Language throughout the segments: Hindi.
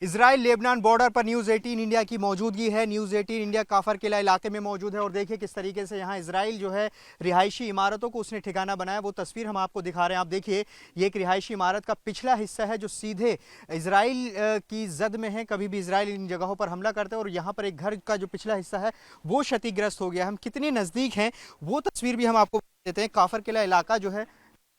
इजराइल लेबनान बॉर्डर पर न्यूज़ 18 इंडिया की मौजूदगी है। न्यूज़ 18 इंडिया काफर किला इलाके में मौजूद है और देखिए किस तरीके से यहाँ इजराइल जो है रिहायशी इमारतों को उसने ठिकाना बनाया। वो तस्वीर हम आपको दिखा रहे हैं। आप देखिए ये एक रिहायशी इमारत का पिछला हिस्सा है जो सीधे इजराइल की जद में है। कभी भी इजराइल इन जगहों पर हमला करते हैं और यहाँ पर एक घर का जो पिछला हिस्सा है वो क्षतिग्रस्त हो गया। हम कितने नज़दीक हैं वो तस्वीर भी हम आपको देते हैं। काफर किला इलाका जो है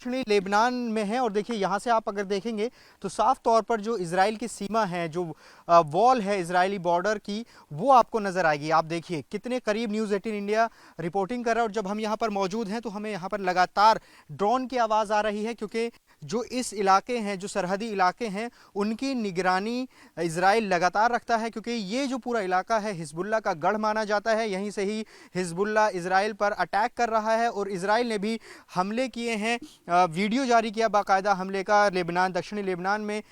दक्षिणी लेबनान में है और देखिए यहाँ से आप अगर देखेंगे तो साफ तौर पर जो इजराइल की सीमा है, जो वॉल है इजरायली बॉर्डर की, वो आपको नजर आएगी। आप देखिए कितने करीब न्यूज़ 18 इंडिया रिपोर्टिंग कर रहा है और जब हम यहाँ पर मौजूद हैं तो हमें यहाँ पर लगातार ड्रोन की आवाज़ आ रही है क्योंकि जो इस इलाके हैं, जो सरहदी इलाके हैं, उनकी निगरानी इजराइल लगातार रखता है क्योंकि ये जो पूरा इलाका है हिजबुल्ला का गढ़ माना जाता है। यहीं से ही हिजबुल्ला इजराइल पर अटैक कर रहा है और इजराइल ने भी हमले किए हैं। वीडियो जारी किया बाकायदा हमले का लेबनान, दक्षिणी लेबनान में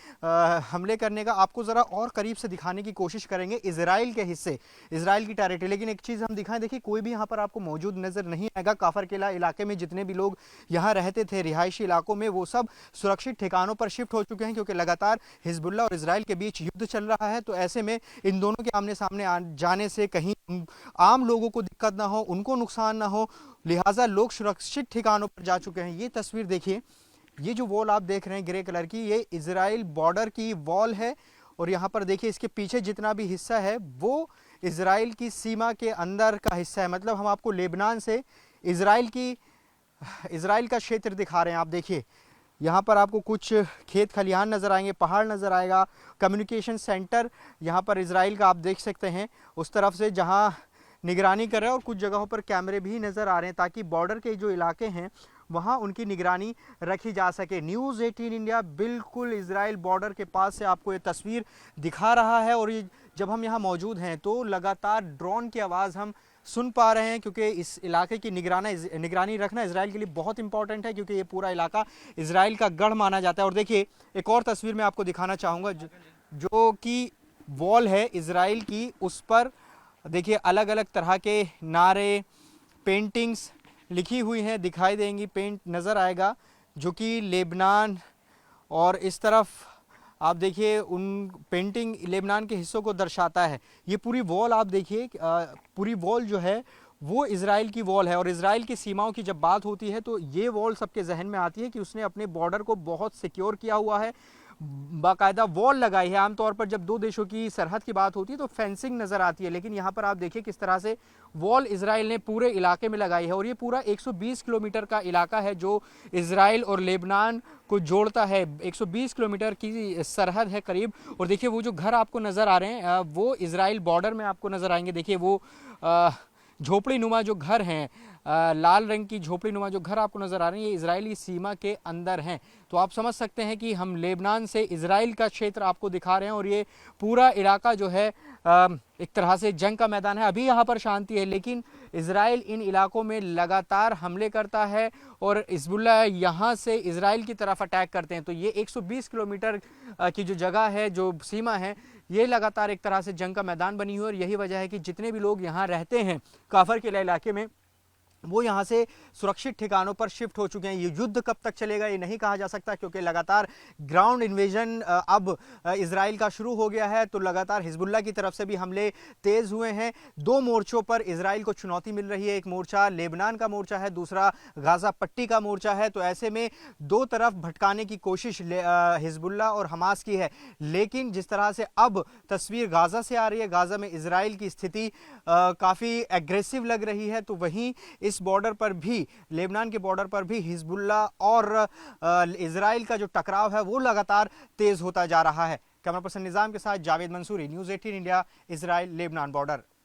हमले करने का। आपको ज़रा और करीब से दिखाने की कोशिश करेंगे इजराइल के हिस्से, इजराइल की टेरिटरी। लेकिन एक चीज़ हम दिखाएं, देखिए कोई भी यहाँ पर आपको मौजूद नज़र नहीं आएगा। काफर किला इलाके में जितने भी लोग यहाँ रहते थे रिहायशी इलाकों में, वो सब सुरक्षित ठिकानों पर शिफ्ट हो चुके हैं क्योंकि लगातार हिजबुल्ला और इजराइल के बीच युद्ध चल रहा है। तो ऐसे में इन दोनों के आमने सामने जाने से कहीं आम लोगों को दिक्कत ना हो, उनको नुकसान ना हो, लिहाजा लोग सुरक्षित ठिकानों पर जा चुके हैं। ये तस्वीर देखिए, ये जो वॉल आप देख रहे हैं ग्रे कलर की, ये इजराइल बॉर्डर की वॉल है और यहाँ पर देखिए इसके पीछे जितना भी हिस्सा है वो इजराइल की सीमा के अंदर का हिस्सा है। मतलब हम आपको लेबनान से इजराइल का क्षेत्र दिखा रहे हैं। आप देखिए यहाँ पर आपको कुछ खेत खलिहान नज़र आएंगे, पहाड़ नज़र आएगा, कम्युनिकेशन सेंटर यहाँ पर इजराइल का आप देख सकते हैं उस तरफ से जहाँ निगरानी कर रहे हैं और कुछ जगहों पर कैमरे भी नज़र आ रहे हैं ताकि बॉर्डर के जो इलाके हैं वहाँ उनकी निगरानी रखी जा सके। न्यूज़ 18 इंडिया बिल्कुल इजराइल बॉर्डर के पास से आपको ये तस्वीर दिखा रहा है और ये जब हम यहाँ मौजूद हैं तो लगातार ड्रोन की आवाज़ हम सुन पा रहे हैं क्योंकि इस इलाके की निगरानी रखना इजराइल के लिए बहुत इंपॉर्टेंट है क्योंकि ये पूरा इलाका इजराइल का गढ़ माना जाता है। और देखिए एक और तस्वीर मैं आपको दिखाना चाहूँगा जो कि वॉल है इजराइल की, उस पर देखिए अलग अलग तरह के नारे, पेंटिंग्स लिखी हुई हैं, दिखाई देंगी, पेंट नज़र आएगा जो कि लेबनान और इस तरफ आप देखिए उन पेंटिंग लेबनान के हिस्सों को दर्शाता है। ये पूरी वॉल आप देखिए, पूरी वॉल जो है वो इजराइल की वॉल है और इजराइल की सीमाओं की जब बात होती है तो ये वॉल सबके जहन में आती है कि उसने अपने बॉर्डर को बहुत सिक्योर किया हुआ है, बाकायदा वॉल लगाई है। आमतौर पर जब दो देशों की सरहद की बात होती है तो फेंसिंग नज़र आती है, लेकिन यहाँ पर आप देखिए किस तरह से वॉल इजराइल ने पूरे इलाके में लगाई है और ये पूरा 120 किलोमीटर का इलाका है जो इजराइल और लेबनान को जोड़ता है। 120 किलोमीटर की सरहद है करीब। और देखिए वो जो घर आपको नज़र आ रहे हैं वो इजराइल बॉर्डर में आपको नज़र आएंगे। देखिए वो झोपड़ी नुमा जो घर हैं, लाल रंग की झोपड़ी नुमा जो घर आपको नज़र आ रहे हैं, ये इजरायली सीमा के अंदर हैं। तो आप समझ सकते हैं कि हम लेबनान से इजराइल का क्षेत्र आपको दिखा रहे हैं और ये पूरा इलाका जो है एक तरह से जंग का मैदान है। अभी यहाँ पर शांति है लेकिन इजराइल इन इलाकों में लगातार हमले करता है और हिजबुल्लाह यहाँ से इजराइल की तरफ अटैक करते हैं। तो ये 120 किलोमीटर की जो जगह है, जो सीमा है, ये लगातार एक तरह से जंग का मैदान बनी हुई है और यही वजह है कि जितने भी लोग यहाँ रहते हैं काफर किला इलाके में वो यहाँ से सुरक्षित ठिकानों पर शिफ्ट हो चुके हैं। ये युद्ध कब तक चलेगा ये नहीं कहा जा सकता क्योंकि लगातार ग्राउंड इन्वेजन अब इजराइल का शुरू हो गया है। तो लगातार हिजबुल्लाह की तरफ से भी हमले तेज हुए हैं। दो मोर्चों पर इजराइल को चुनौती मिल रही है। एक मोर्चा लेबनान का मोर्चा है, दूसरा गाजा पट्टी का मोर्चा है। तो ऐसे में दो तरफ भटकाने की कोशिश हिजबुल्लाह और हमास की है। लेकिन जिस तरह से अब तस्वीर गाजा से आ रही है, गाजा में इजराइल की स्थिति काफ़ी एग्रेसिव लग रही है। तो वहीं इस बॉर्डर पर भी, लेबनान के बॉर्डर पर भी हिजबुल्लाह और इजराइल का जो टकराव है वो लगातार तेज होता जा रहा है। कैमरा पर्सन निजाम के साथ Javed Mansoori, news 18 India, Israel Lebanon border.